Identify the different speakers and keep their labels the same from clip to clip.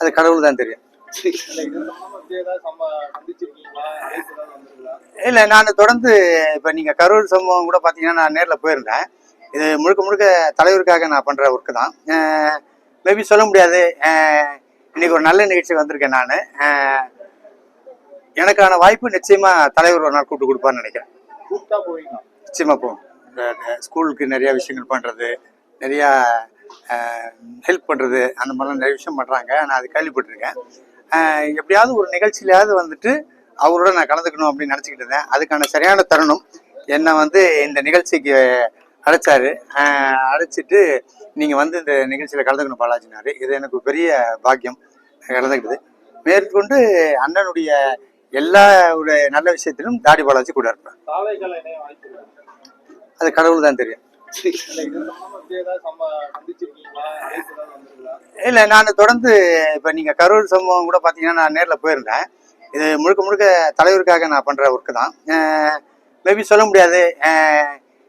Speaker 1: அது கடவுள் தான் தெரியும். இல்லை, நான் தொடர்ந்து இப்போ நீங்கள் கரூர் சம்பவம் கூட பார்த்தீங்கன்னா நான் நேரில் போயிருந்தேன். இது முழுக்க முழுக்க தலைவருக்காக நான் பண்ணுற ஒர்க்கு தான். மேபி சொல்ல முடியாது. இன்னைக்கு ஒரு நல்ல நிகழ்ச்சி வந்திருக்கேன் நான். எனக்கான வாய்ப்பு நிச்சயமாக தலைவர் ஒரு நாள் கூப்பிட்டு கொடுப்பான்னு நினைக்கிறேன். நிச்சயமாக போகும். ஸ்கூலுக்கு நிறையா விஷயங்கள் பண்ணுறது, நிறையா ஹெல்ப் பண்ணுறது, அந்த மாதிரிலாம் நிறைய விஷயம் பண்ணுறாங்க. நான் அது கேள்விப்பட்டிருக்கேன். எப்படியாவது ஒரு நிகழ்ச்சியிலாவது வந்துட்டு அவரோட நான் கலந்துக்கணும் அப்படின்னு நினச்சிக்கிட்டு இருந்தேன். அதுக்கான சரியான தருணம் என்னை இந்த நிகழ்ச்சிக்கு அழைச்சாரு. அழைச்சிட்டு நீங்கள் இந்த நிகழ்ச்சியில் கலந்துக்கணும் பாலாஜினாரு. இது எனக்கு பெரிய பாக்கியம் கலந்துக்கிட்டது. மேற்கொண்டு அண்ணனுடைய எல்லா நல்ல விஷயத்திலும் தாடி பாலாஜி கூட இருப்பேன். அது கடவுள் தான் தெரியும். இல்லை, நான் தொடர்ந்து இப்போ நீங்கள் கரூர் சம்பவம் கூட பார்த்தீங்கன்னா நான் நேரில் போயிருந்தேன். இது முழுக்க முழுக்க தலைவருக்காக நான் பண்ணுற ஒர்க்கு தான். மேபி சொல்ல முடியாது.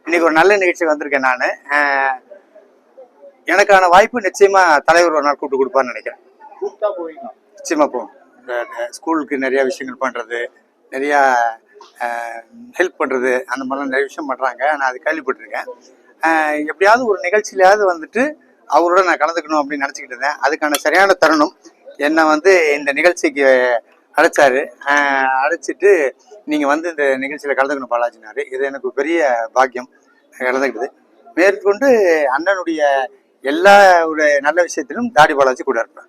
Speaker 1: இன்னைக்கு ஒரு நல்ல நிகழ்ச்சி வந்திருக்கேன் நான். எனக்கான வாய்ப்பு நிச்சயமாக தலைவர் ஒரு நாள் கூப்பிட்டு கொடுப்பான்னு நினைக்கிறேன். நிச்சயமாக போகும். ஸ்கூலுக்கு நிறையா விஷயங்கள் பண்ணுறது, நிறையா ஹெல்ப் பண்ணுறது, அந்த மாதிரிலாம் நிறைய விஷயம் பண்ணுறாங்க. நான் அது கேள்விப்பட்டிருக்கேன். எப்படியாவது ஒரு நிகழ்ச்சியிலாவது வந்துட்டு அவரோட நான் கலந்துக்கணும் அப்படின்னு நினச்சிக்கிட்டு இருந்தேன். அதுக்கான சரியான தருணம் என்னை இந்த நிகழ்ச்சிக்கு அழைச்சாரு. அழைச்சிட்டு நீங்கள் இந்த நிகழ்ச்சியில் கலந்துக்கணும் பாலாஜினாரு. இது எனக்கு பெரிய பாக்கியம் கலந்துக்கிட்டது. மேற்கொண்டு அண்ணனுடைய எல்லா நல்ல விஷயத்திலும் தாடி பாலாஜி கூட இருப்பேன்.